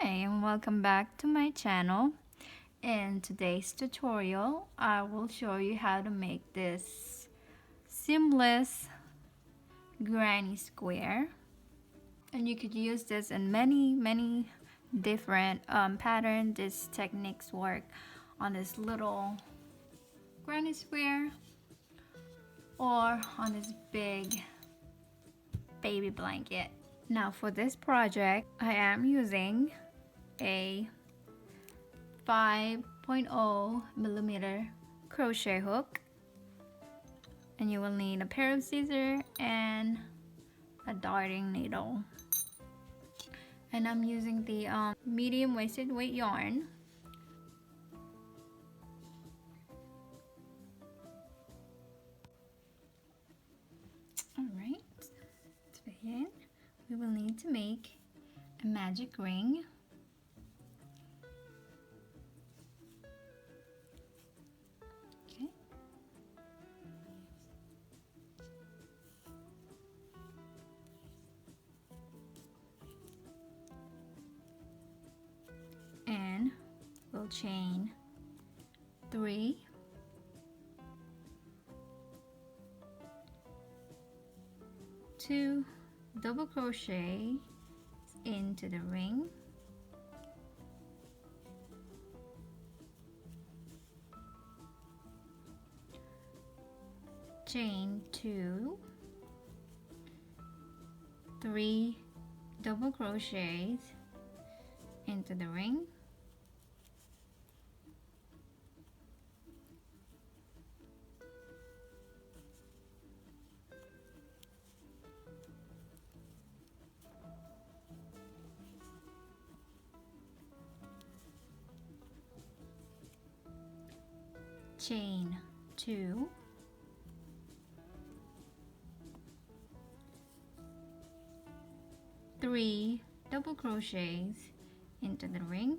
And welcome back to my channel. In today's tutorial, I will show you how to make this seamless granny square. And you could use this in many different patterns. These techniques work on this little granny square or on this big baby blanket. Now for this project, I am using a 5.0 millimeter crochet hook, and you will need a pair of scissors and a darting needle. And I'm using the medium waisted weight yarn. Alright, to begin, we will need to make a magic ring. Okay. And we'll chain 3, 2 double crochet into the ring, chain 2, 3 double crochets into the ring, chain 2, 3 double crochets into the ring,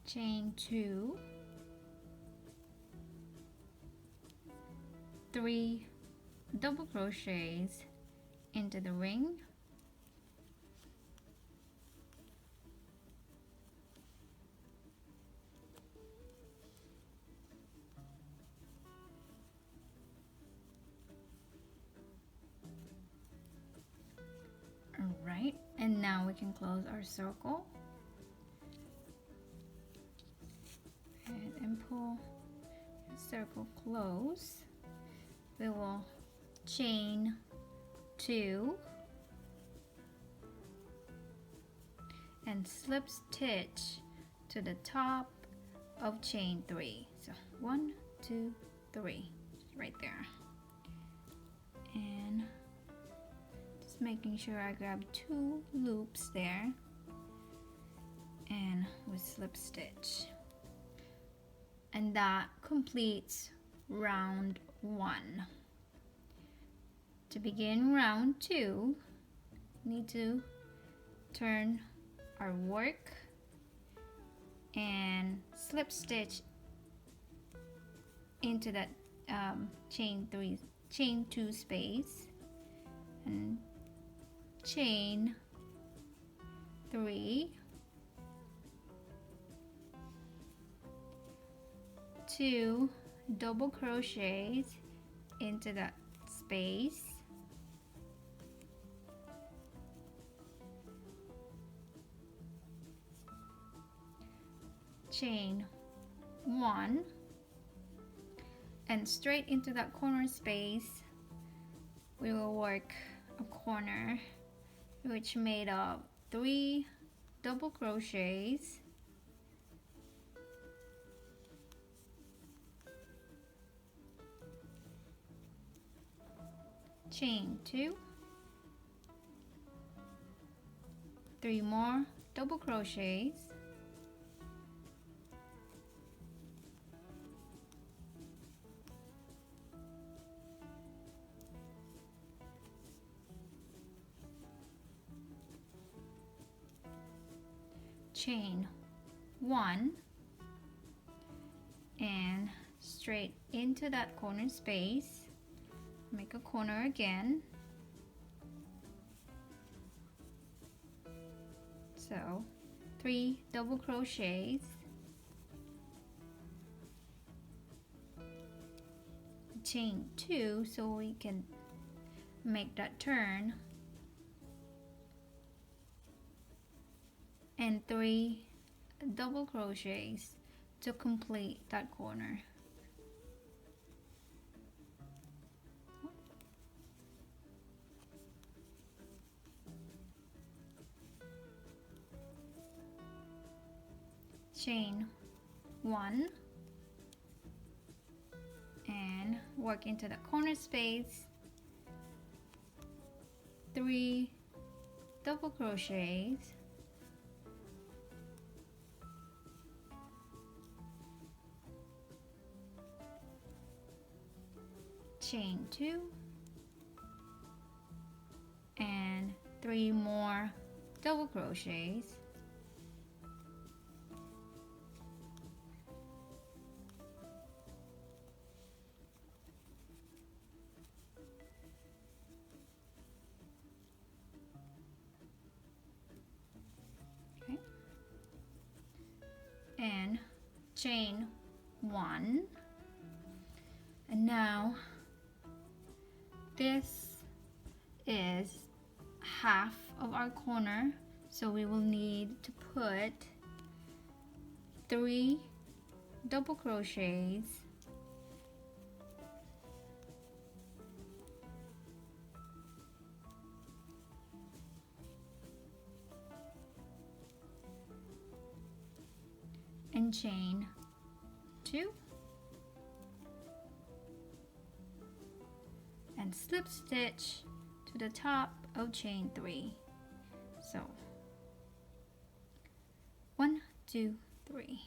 chain 2, 3 double crochets into the ring, alright, and now we can close our circle and pull the circle close. We will chain 2 and slip stitch to the top of chain 3. So 1, 2, 3, right there. And just making sure I grab 2 loops there, and we slip stitch. And that completes round 1. To begin round 2, we need to turn our work and slip stitch into that chain 2 space, and chain 3, 2 double crochets into that space, chain 1, and straight into that corner space we will work a corner which made of 3 double crochets, chain 2, 3 more double crochets, chain 1 and straight into that corner space, make a corner again. So 3 double crochets, chain 2 so we can make that turn, and 3 double crochets to complete that corner. Chain 1 and work into the corner space, 3 double crochets, chain 2 and 3 more double crochets, and chain 1. And now this is half of our corner, so we will need to put 3 double crochets, and chain 2 and slip stitch to the top of chain 3. So 1, 2, 3.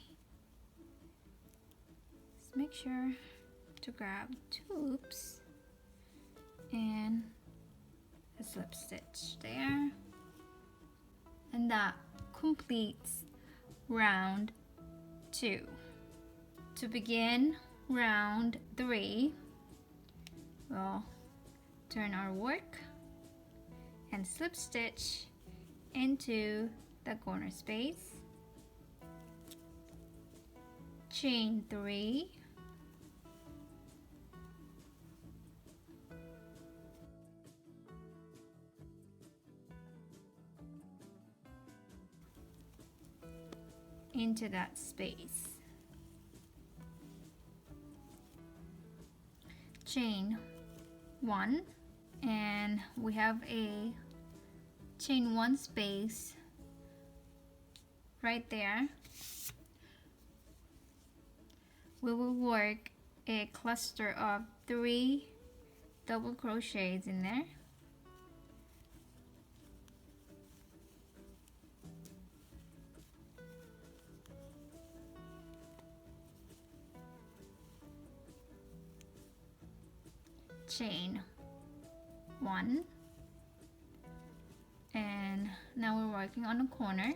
Let's make sure to grab 2 loops and a slip stitch there, and that completes round 2. To begin round 3, we'll turn our work and slip stitch into the corner space, chain 3, into that space, chain 1, and we have a chain 1 space right there. We will work a cluster of 3 double crochets in there, chain 1, and now we're working on a corner.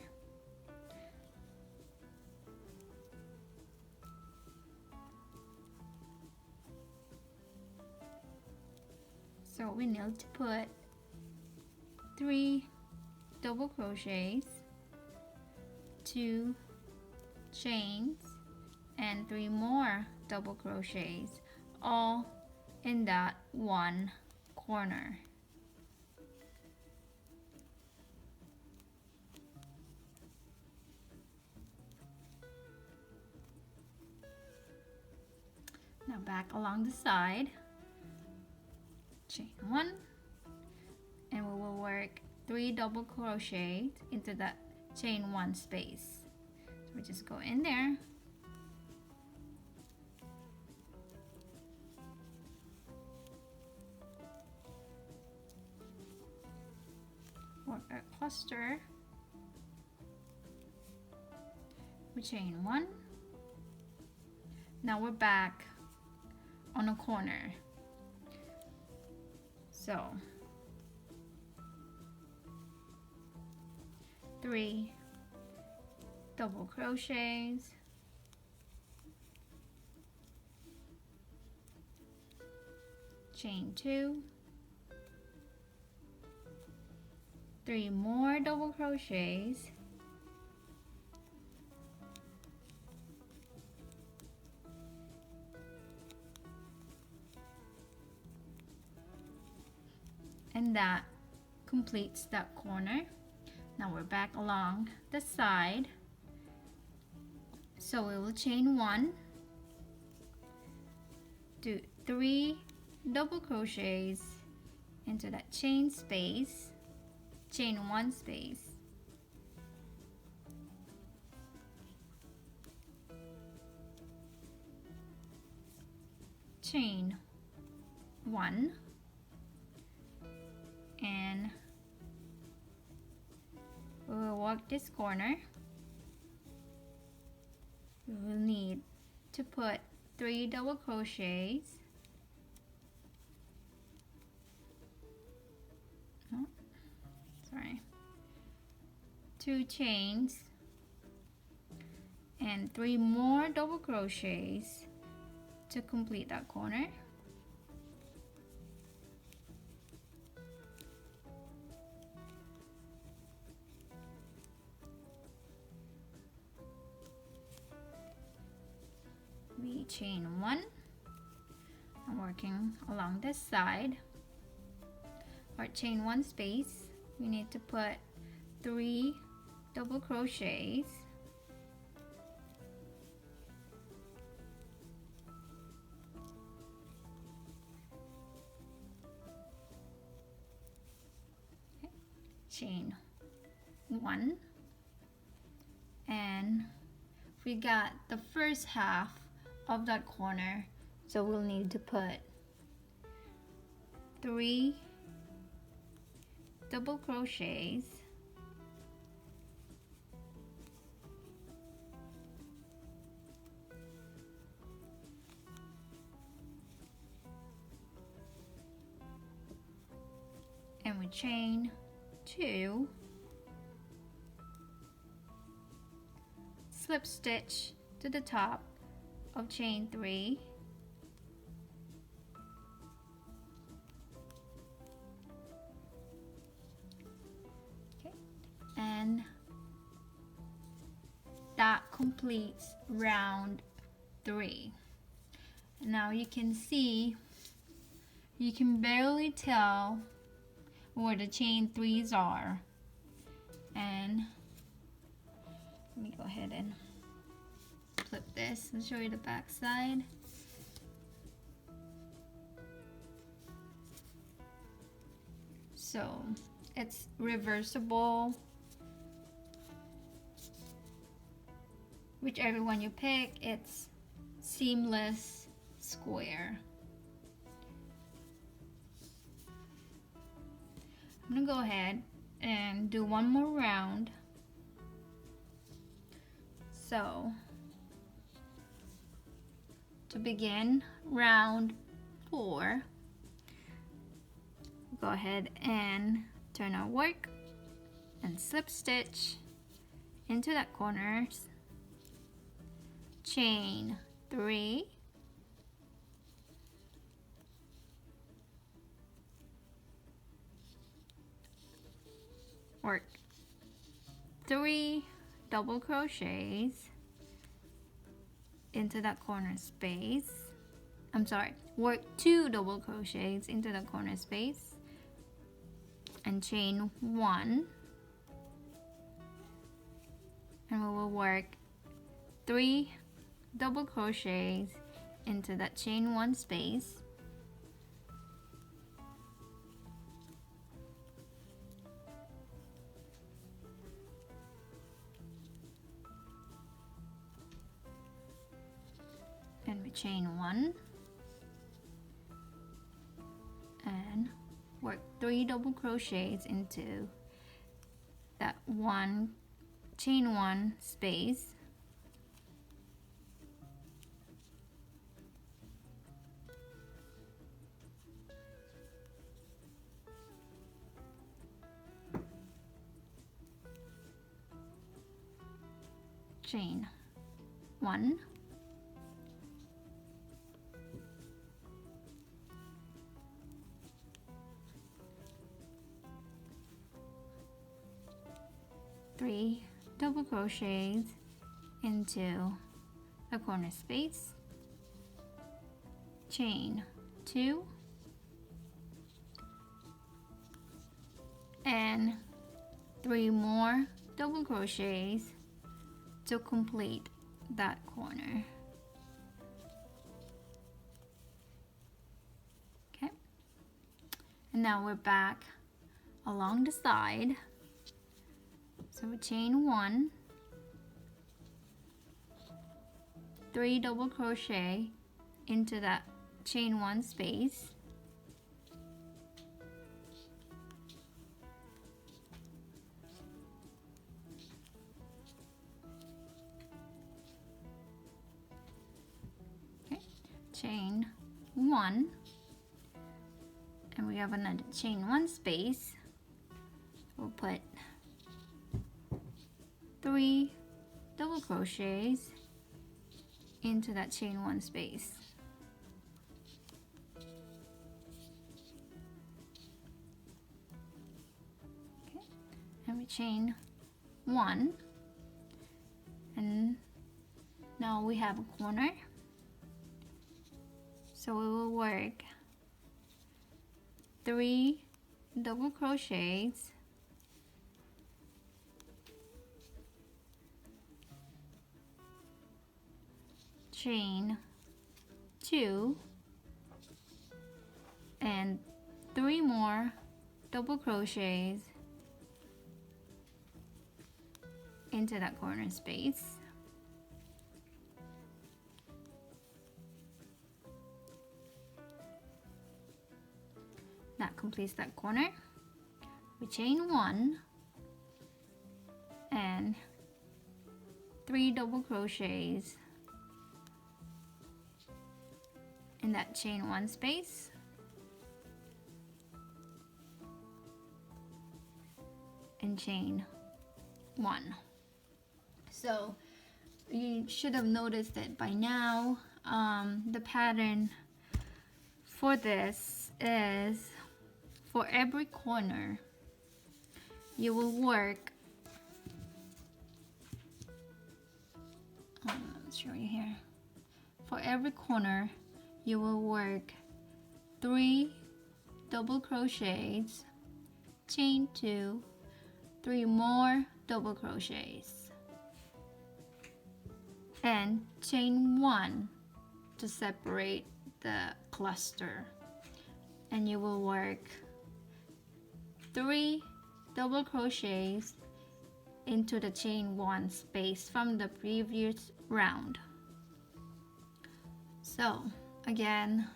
So we need to put 3 double crochets, 2 chains, and 3 more double crochets, all in that one corner. Now back along the side, chain 1, and we will work 3 double crochets into that chain 1 space. So we just go in there, work a cluster, we chain 1. Now we're back on a corner. So 3 double crochets, chain 2, 3 more double crochets, and that completes that corner. Now we're back along the side, so we will chain 1, do 3 double crochets into that chain space, chain 1 space, chain 1, and we will work this corner. We will need to put 3 double crochets, 2 chains, and 3 more double crochets to complete that corner. We chain 1. I'm working along this side. Or chain 1 space, we need to put 3 double crochets, okay. Chain 1, and we got the first half of that corner, so we'll need to put 3 double crochets, and we chain 2, slip stitch to the top of chain 3, okay, and that completes round 3. Now you can see, you can barely tell where the chain 3s are, and let me go ahead and flip this and show you the back side. So it's reversible, whichever one you pick. It's seamless square. I'm gonna go ahead and do one more round. So to begin round 4, go ahead and turn our work and slip stitch into that corners, chain 3, work 3 double crochets into that corner space. I'm sorry, work 2 double crochets into the corner space and chain 1, and we will work 3 double crochets into that chain 1 space, and we chain 1 and work 3 double crochets into that chain 1 space, chain 1, three double crochets into the corner space, chain 2, and 3 more double crochets to complete that corner. Okay, and now we're back along the side. So we chain 1, 3 double crochet into that chain 1 space, okay, chain 1, and we have another chain 1 space. We'll put 3 double crochets into that chain 1 space. Okay, and we chain 1, and now we have a corner, so we will work 3 double crochets chain 2 and 3 more double crochets into that corner space. That completes that corner. We chain 1 and 3 double crochets in that chain 1 space, and chain 1. So you should have noticed that by now. The pattern for this is for every corner you will work, let me show you here. For every corner you will work 3 double crochets, chain 2, 3 more double crochets, and chain 1 to separate the cluster, and you will work 3 double crochets into the chain 1 space from the previous round. So again,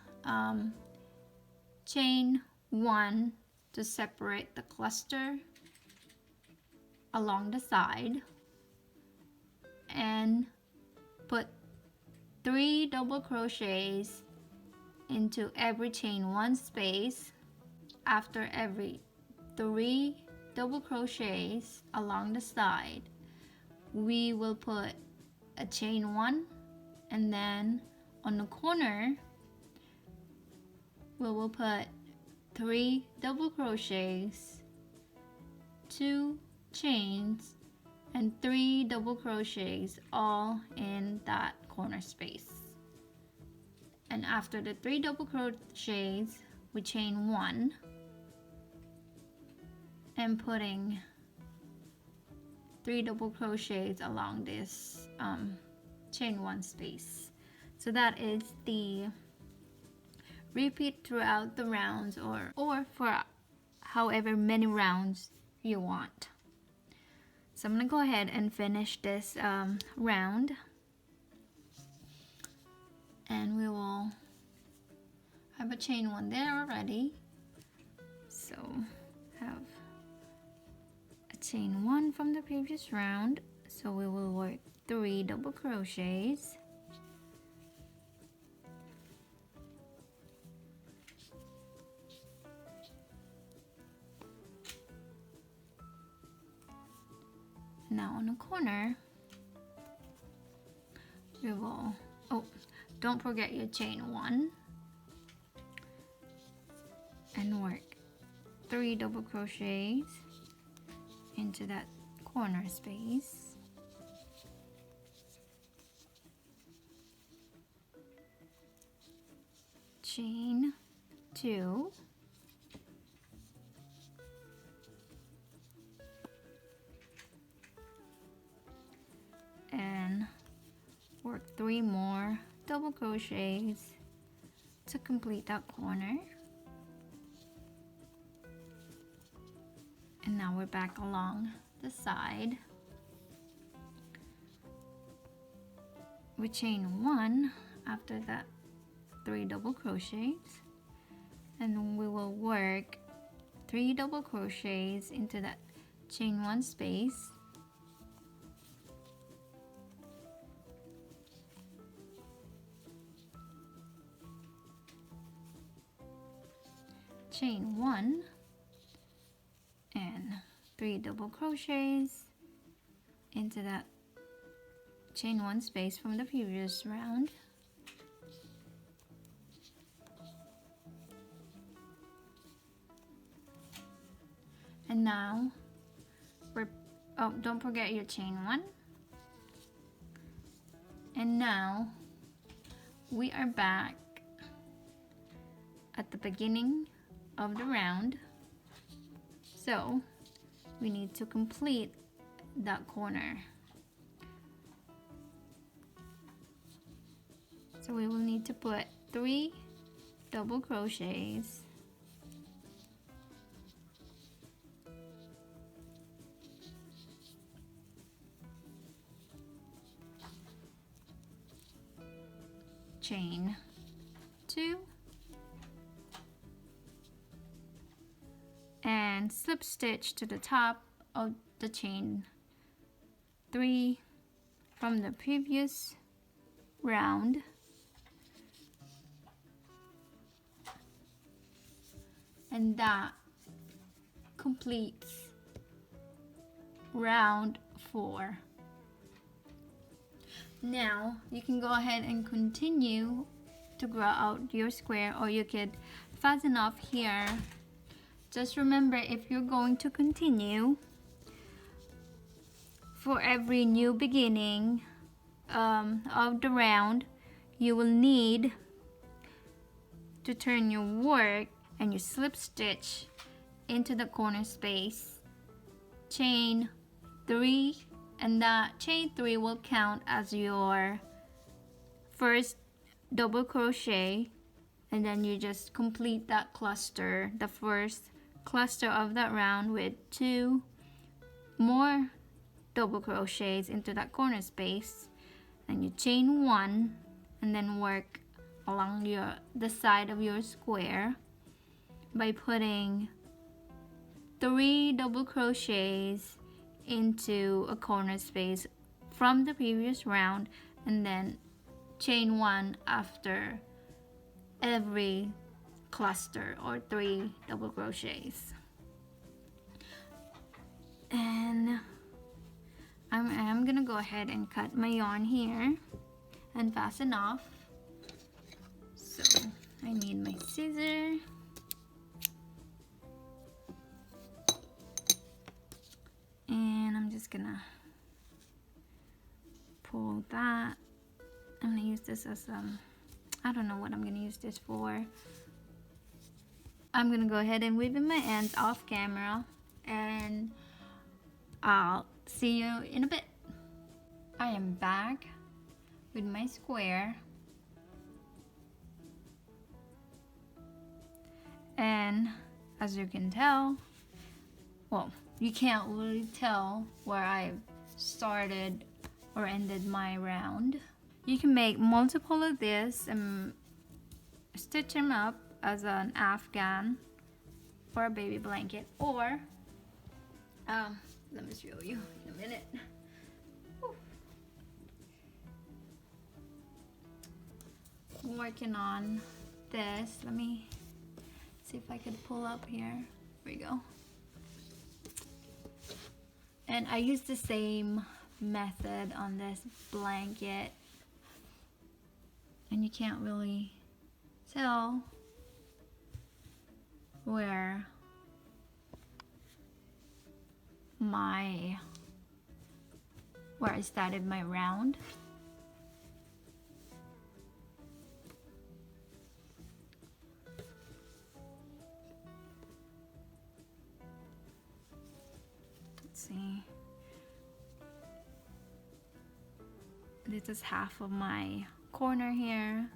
chain 1 to separate the cluster along the side, and put 3 double crochets into every chain 1 space. After every 3 double crochets along the side, we will put a chain 1, and then on the corner we will put 3 double crochets, 2 chains, and 3 double crochets all in that corner space. And after the 3 double crochets, we chain 1 and putting 3 double crochets along this chain 1 space. So that is the repeat throughout the rounds, or for however many rounds you want. So I'm gonna go ahead and finish this round, and we will have a chain 1 there already. So have a chain 1 from the previous round, so we will work 3 double crochets, now on a corner we will, oh, don't forget your chain 1 and work 3 double crochets into that corner space. Chain 2, and work 3 more double crochets to complete that corner. And now we're back along the side. We chain 1 after that 3 double crochets, and we will work 3 double crochets into that chain 1 space. Chain 1 and 3 double crochets into that chain 1 space from the previous round. And now we're, oh, don't forget your chain 1. And now we are back at the beginning of the round. So we need to complete that corner. So we will need to put 3 double crochets chain 2 and slip stitch to the top of the chain 3 from the previous round, and that completes round 4. Now you can go ahead and continue to grow out your square, or you could fasten off here. Just remember, if you're going to continue, for every new beginning of the round, you will need to turn your work and your slip stitch into the corner space, chain 3, and that chain 3 will count as your first double crochet, and then you just complete that cluster, the first cluster of that round, with 2 more double crochets into that corner space, and you chain 1 and then work along the side of your square by putting 3 double crochets into a corner space from the previous round, and then chain 1 after every cluster, or 3 double crochets. And I'm gonna go ahead and cut my yarn here and fasten off. So I need my scissor, and I'm just gonna pull that. I'm gonna use this as I don't know what I'm gonna use this for. I'm gonna go ahead and weave in my ends off camera, and I'll see you in a bit. I am back with my square, and as you can tell, well, you can't really tell where I started or ended my round. You can make multiple of this and stitch them up as an afghan or a baby blanket, or let me show you in a minute. Whew. I'm working on this. Let me see if I could pull up here. Here we go. And I use the same method on this blanket and you can't really tell where I started my round. Let's see. This is half of my corner here.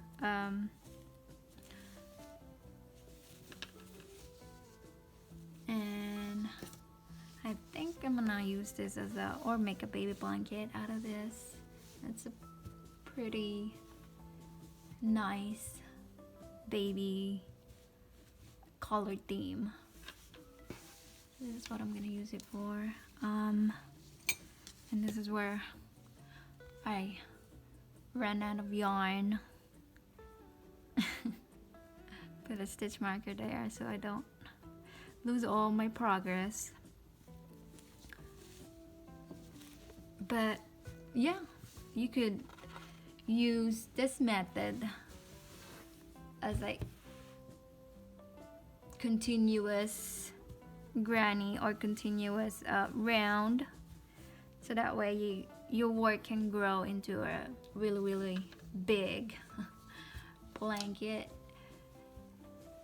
And I think I'm gonna use this as or make a baby blanket out of this. It's a pretty nice baby color theme. This is what I'm gonna use it for. And this is where I ran out of yarn. Put a stitch marker there so I don't lose all my progress. But yeah, you could use this method as like continuous granny or continuous round, so that way your work can grow into a really big blanket.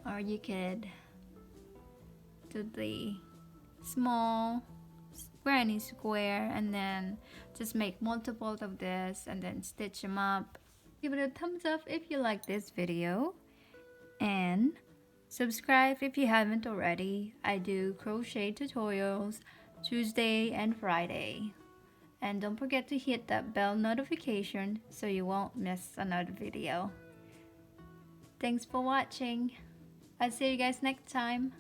Or you could do the small granny square and then just make multiples of this and then stitch them up. Give it a thumbs up if you like this video, and subscribe if you haven't already. I do crochet tutorials Tuesday and Friday. And don't forget to hit that bell notification so you won't miss another video. Thanks for watching. I'll see you guys next time.